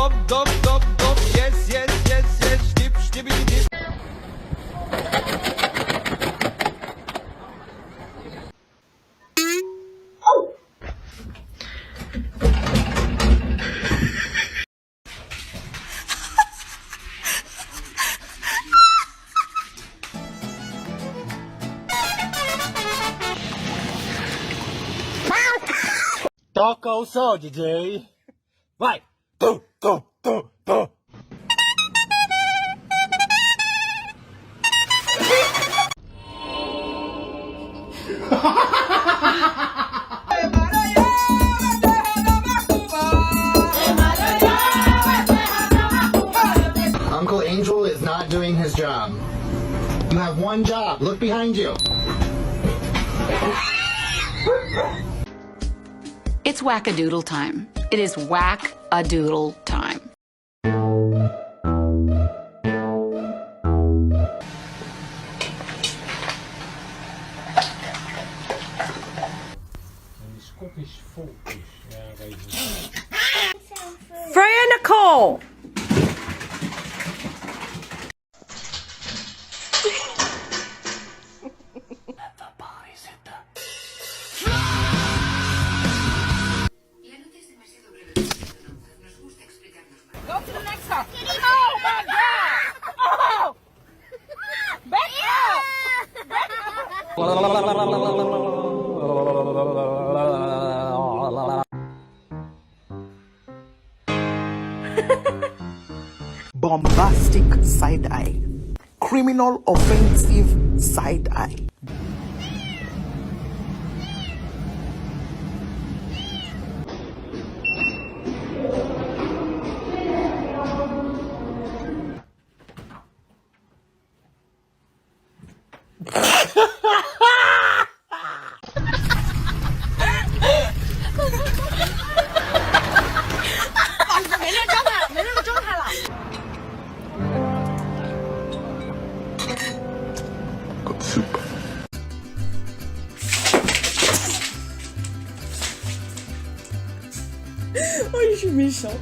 dop, dop, dop, dop. Yes, yes, yes, yes. Dip, stibbity, dip. Toca o som, DJ. Vai. Tum, tum, tum, tum. Uncle Angel is not doing his job. You have one job. Look behind you. It's whack-a-doodle time. It is whack-a-doodle time. Freya Nicole! Go to the next car. Oh my God! Oh! Back up! Back up! Bombastic side eye. Criminal offensive side eye. Oh, je suis méchante.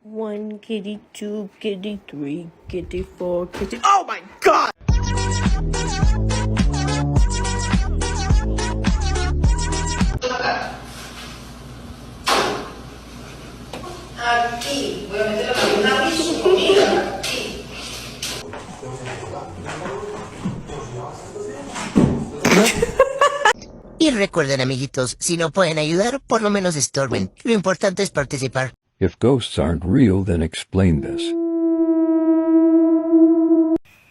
One kitty, two kitty, three kitty, four kitty. Oh my God! Aquí, voy a meter la lápiz y su comida. Aquí. Y recuerden, amiguitos, si no pueden ayudar, por lo menos estorben. Lo importante es participar. If ghosts aren't real, then explain this.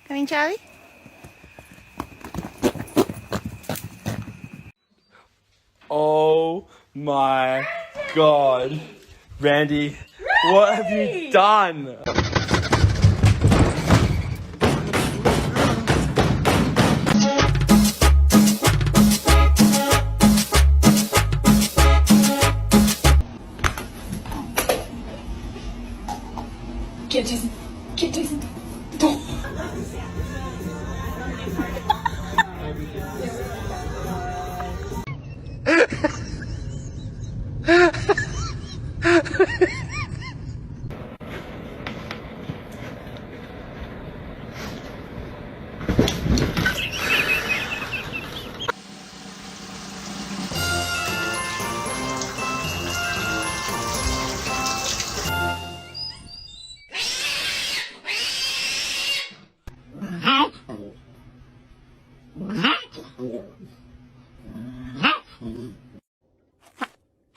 Coming, Charlie? Oh my God. Randy, what have you done? Get Jason. Get Jason. Don't.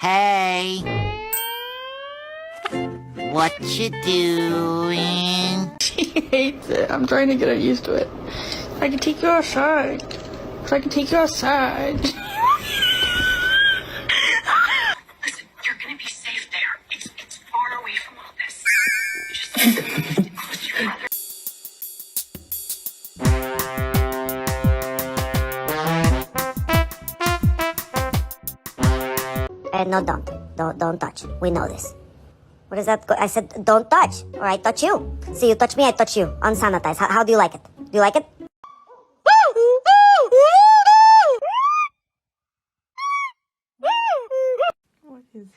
Hey! What you doing? She hates it. I'm trying to get her used to it. If I can take you outside. If I can take you outside. Listen, you're gonna be safe there. It's far away from all this. Just close to your mother. No, don't touch. We know this. What is that? I said, don't touch, or I touch you. See, you touch me, I touch you. Unsanitized. How do you like it? Do you like it?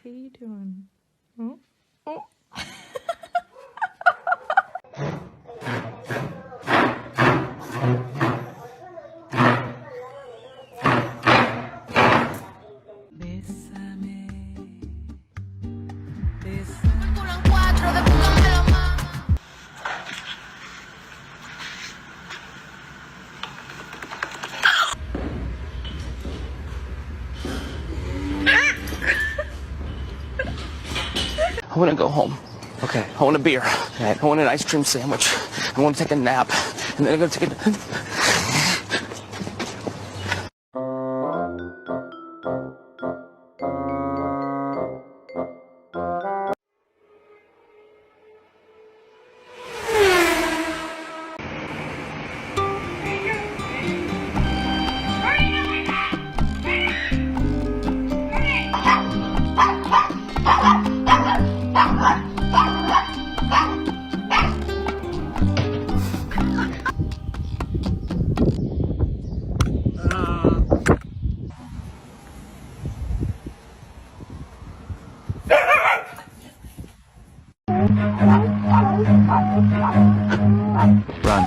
How you doing? Oh. Oh. I want to go home. Okay. I want a beer. I want an ice cream sandwich. I want to take a nap. And then I'm going to take a... Run.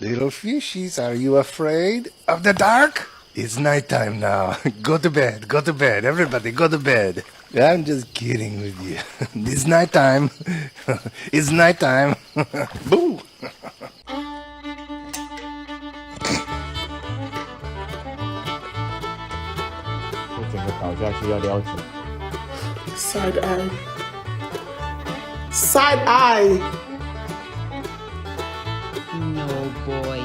Little fishies, are you afraid of the dark? It's nighttime now. Go to bed, go to bed. Everybody, go to bed. I'm just kidding with you. It's nighttime. It's nighttime. Boo! Side eye. Side eye. No, boy.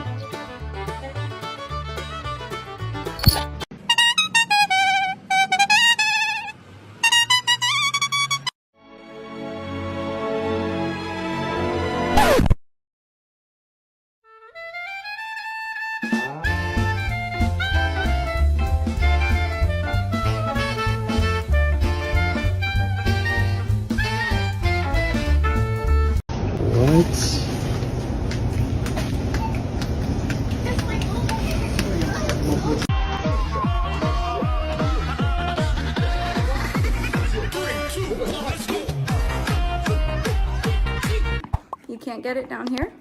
You can't get it down here.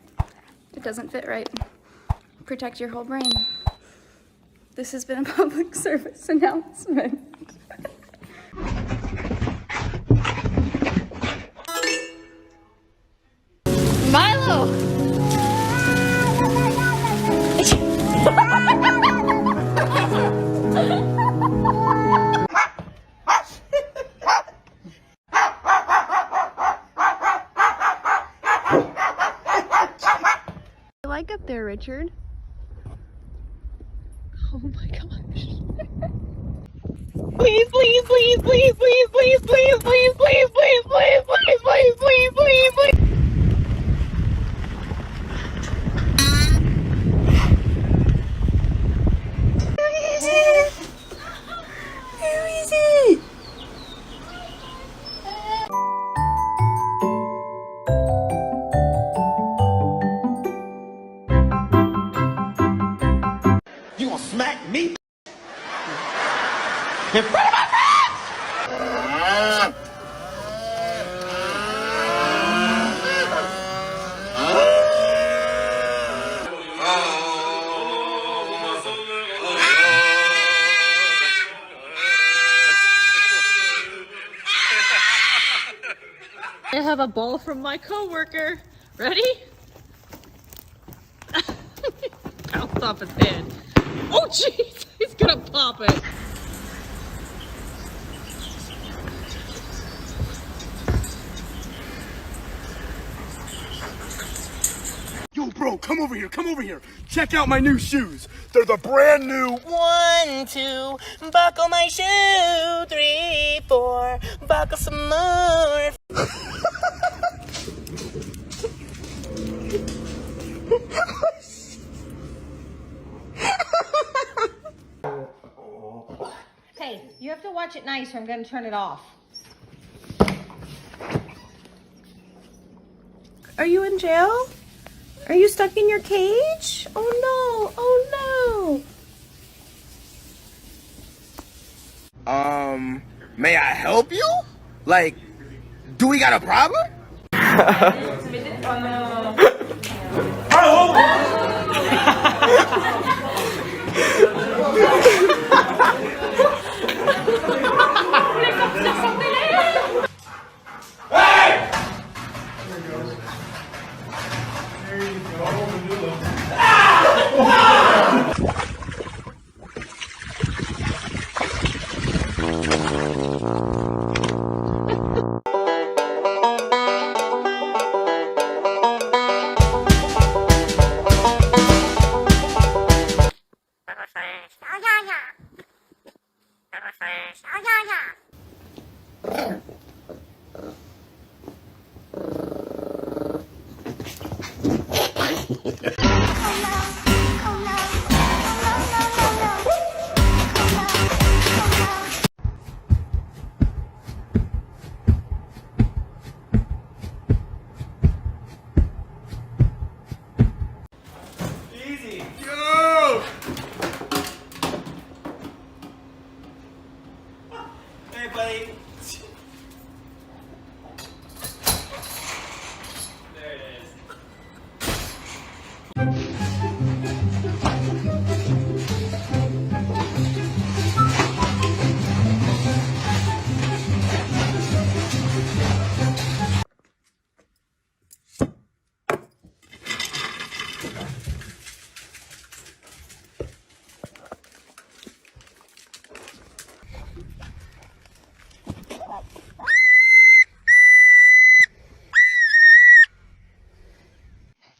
It doesn't fit right. Protect your whole brain. This has been a public service announcement. Milo! Like up there, Richard. Oh my gosh. Please, please, please, please, please, please, please, please, please, please, please, please, please, please, please, please. You gonna smack me in front of my friends? I have a ball from my coworker. Ready? Bounced off his head. Oh jeez, he's gonna pop it. Yo, bro, come over here, come over here. Check out my new shoes. They're the brand new 1, 2, buckle my shoe. 3, 4, buckle some more. You have to watch it nice or I'm going to turn it off. Are you in jail? Are you stuck in your cage? Oh no, oh no. May I help you? Like, do we got a problem?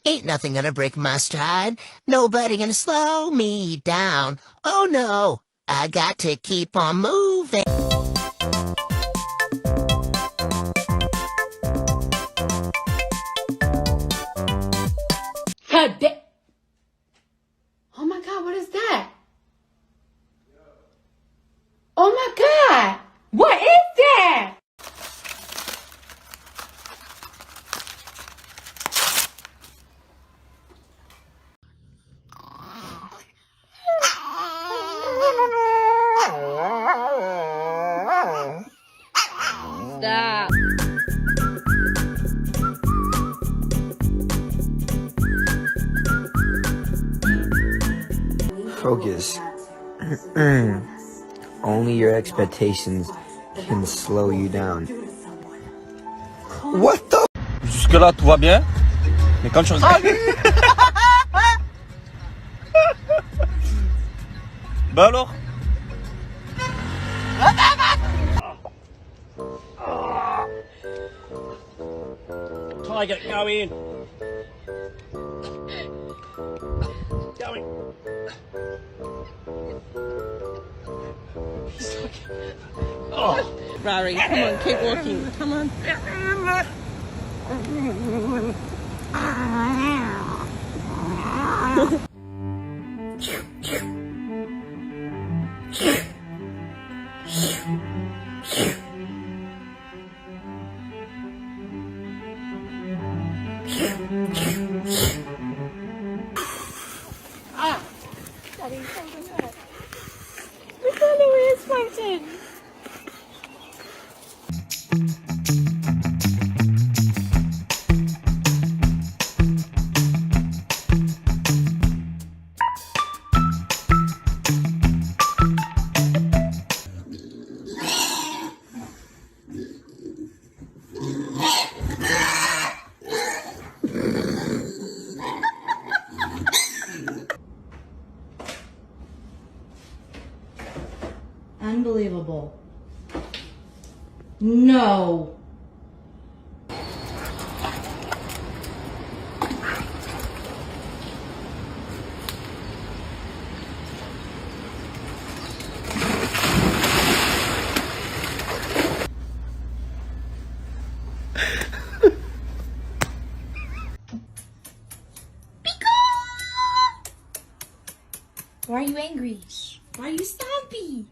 Ain't nothing gonna break my stride. Nobody gonna slow me down. Oh no, I got to keep on moving. Oh my God, what is that? Oh my God, what is that? Stop. Focus. Only your expectations can slow you down. What the? Jusque-là, tout va bien. Mais quand tu regardes... Bah alors? Try get going. Going. Oh. Rory, come on, keep walking. Come on. Ah! Daddy, we thought we expected. Unbelievable. No. Why are you angry? Why are you stompy?